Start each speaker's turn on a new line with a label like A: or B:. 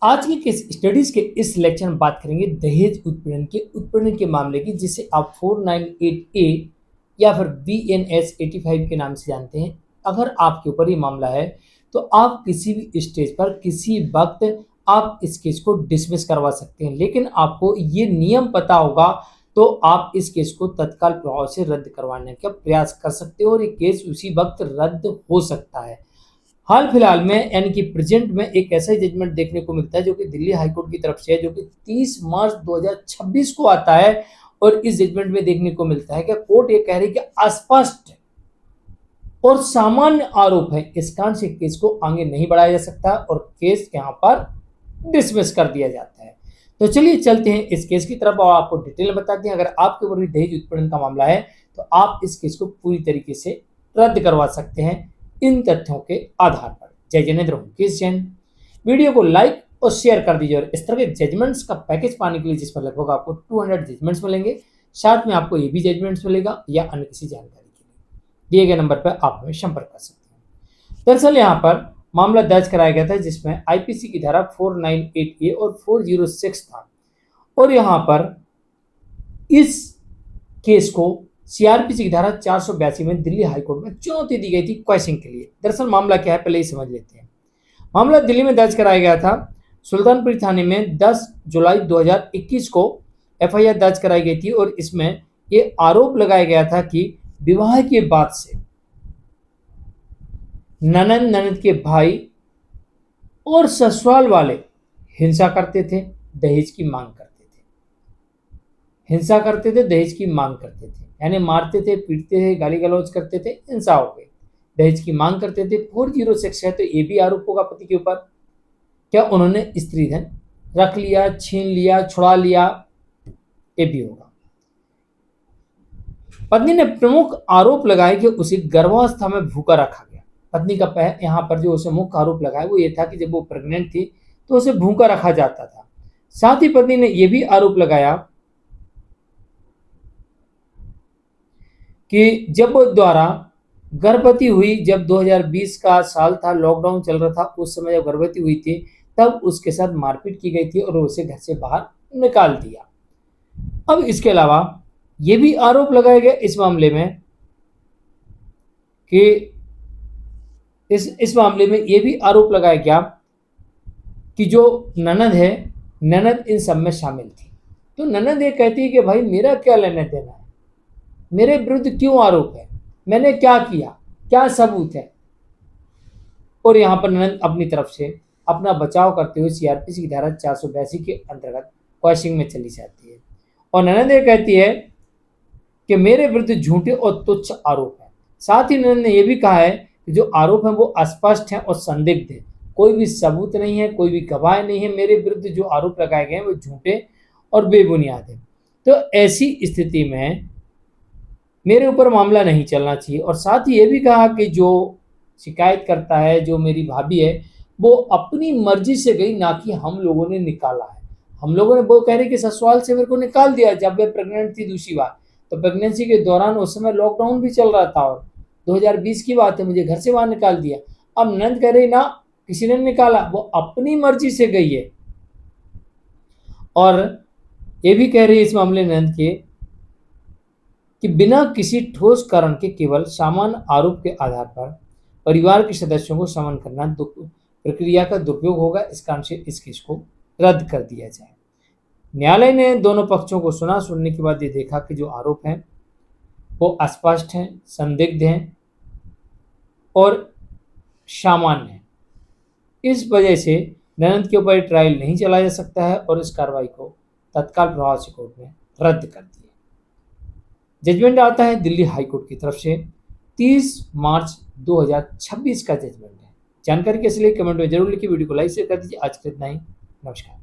A: आज की स्टडीज के इस लेक्चर में बात करेंगे दहेज उत्पीड़न के मामले की, जिसे आप 498A या फिर BNS 85 के नाम से जानते हैं। अगर आपके ऊपर ये मामला है तो आप किसी भी स्टेज पर किसी वक्त आप इस केस को डिसमिस करवा सकते हैं, लेकिन आपको ये नियम पता होगा तो आप इस केस को तत्काल प्रभाव से रद्द करवाने का प्रयास कर सकते हो और ये केस उसी वक्त रद्द हो सकता है। हाल फिलहाल में यानी कि प्रेजेंट में एक ऐसा ही जजमेंट देखने को मिलता है जो कि दिल्ली हाईकोर्ट की तरफ से है, जो कि 30 मार्च 2026 को आता है। और इस जजमेंट में देखने को मिलता है कि कोर्ट ये कह रही है कि अस्पष्ट और सामान्य आरोप है, इस कारण से केस को आगे नहीं बढ़ाया जा सकता और केस यहाँ पर डिसमिस कर दिया जाता है। तो चलिए चलते हैं इस केस की तरफ और आपको डिटेल में बताते हैं। अगर आपके ऊपर भी दहेज उत्पीड़न का मामला है तो आप इस केस को पूरी तरीके से रद्द करवा सकते हैं इन तथ्यों के आधार पर। जय जनेन्द्र हूं केस जैन। वीडियो को लाइक और शेयर कर दीजिए और इस तरह के जजमेंट्स का पैकेज पाने के लिए जिसमें लगभग आपको 200 जजमेंट्स मिलेंगे, साथ में आपको ये भी जजमेंट्स मिलेगा या अन्य किसी जानकारी के लिए दिए गए नंबर पर आप हमें संपर्क कर सकते हैं। दरअसल यहाँ पर मामला दर्ज कराया गया था जिसमें आईपीसी की धारा 498A और 406 था और यहाँ पर इस केस को सीआरपीसी की धारा 482 में दिल्ली हाईकोर्ट में चुनौती दी गई थी क्वेश्चन के लिए। दरअसल मामला क्या है पहले ही समझ लेते हैं। मामला दिल्ली में दर्ज कराया गया था। सुल्तानपुर थाने में 10 जुलाई 2021 को एफआईआर दर्ज कराई गई थी और इसमें ये आरोप लगाया गया था कि विवाह के बाद से ननद के भाई और ससुराल वाले हिंसा करते थे, दहेज की मांग करते थे। हिंसा करते थे, दहेज की मांग करते थे, यानी मारते थे, पीटते थे, गाली गलौज करते थे, हिंसा हो गई, दहेज की मांग करते थे। 406 है तो ये भी आरोप होगा पति के ऊपर। क्या उन्होंने स्त्री धन रख लिया, छीन लिया, छुड़ा लिया, ये भी होगा। पत्नी ने प्रमुख आरोप लगाया कि उसे गर्भावस्था में भूखा रखा गया। पत्नी का यहाँ पर जो उसे मुख्य आरोप लगाया वो ये था कि जब वो प्रेग्नेंट थी तो उसे भूखा रखा जाता था। साथ ही पत्नी ने यह भी आरोप लगाया कि जब वो द्वारा गर्भवती हुई, जब 2020 का साल था, लॉकडाउन चल रहा था, उस समय जब गर्भवती हुई थी तब उसके साथ मारपीट की गई थी और उसे घर से बाहर निकाल दिया। अब इसके अलावा ये भी आरोप लगाया गया इस मामले में कि इस मामले में ये भी आरोप लगाया गया कि जो ननद है, ननद इन सब में शामिल थी। तो ननद ये कहती है कि भाई मेरा क्या लेना देना है, मेरे विरुद्ध क्यों आरोप है, मैंने क्या किया, क्या सबूत है। और यहाँ पर ननद अपनी तरफ से अपना बचाव करते हुए सीआरपीसी की धारा 482 के अंतर्गत क्वेश्चनिंग में चली जाती है और ननद ये कहती है कि मेरे विरुद्ध झूठे और तुच्छ आरोप है। साथ ही ननद ने यह भी कहा है कि जो आरोप है वो अस्पष्ट है और संदिग्ध है, कोई भी सबूत नहीं है, कोई भी गवाह नहीं है, मेरे विरुद्ध जो आरोप लगाए गए हैं वो झूठे और बेबुनियाद है। तो ऐसी स्थिति में मेरे ऊपर मामला नहीं चलना चाहिए। और साथ ही ये भी कहा कि जो शिकायत करता है, जो मेरी भाभी है, वो अपनी मर्जी से गई, ना कि हम लोगों ने निकाला है। हम लोगों ने, वो कह रहे कि ससुराल से मेरे को निकाल दिया जब वे प्रेग्नेंट थी दूसरी बार। तो प्रेगनेंसी के दौरान उस समय लॉकडाउन भी चल रहा था और 2020 की बात है, मुझे घर से बाहर निकाल दिया। अब नंद कह रही ना किसी ने निकाला, वो अपनी मर्जी से गई है। और ये भी कह रही है इस मामले नंद के कि बिना किसी ठोस कारण के केवल सामान्य आरोप के आधार पर परिवार के सदस्यों को समन करना प्रक्रिया का दुरुपयोग होगा, इस कारण से इस केस को रद्द कर दिया जाए। न्यायालय ने दोनों पक्षों को सुना। सुनने के बाद ये देखा कि जो आरोप हैं वो अस्पष्ट हैं, संदिग्ध हैं और सामान्य हैं। इस वजह से ननद के ऊपर ट्रायल नहीं चलाया जा सकता है और इस कार्रवाई को तत्काल प्रभाव से कोर्ट ने रद्द कर दिया। जजमेंट आता है दिल्ली हाईकोर्ट की तरफ से 30 मार्च 2026 का जजमेंट है। जानकारी कैसे लिए कमेंट में जरूर लिखिए, वीडियो को लाइक शेयर कर दीजिए। आज के इतना ही, नमस्कार।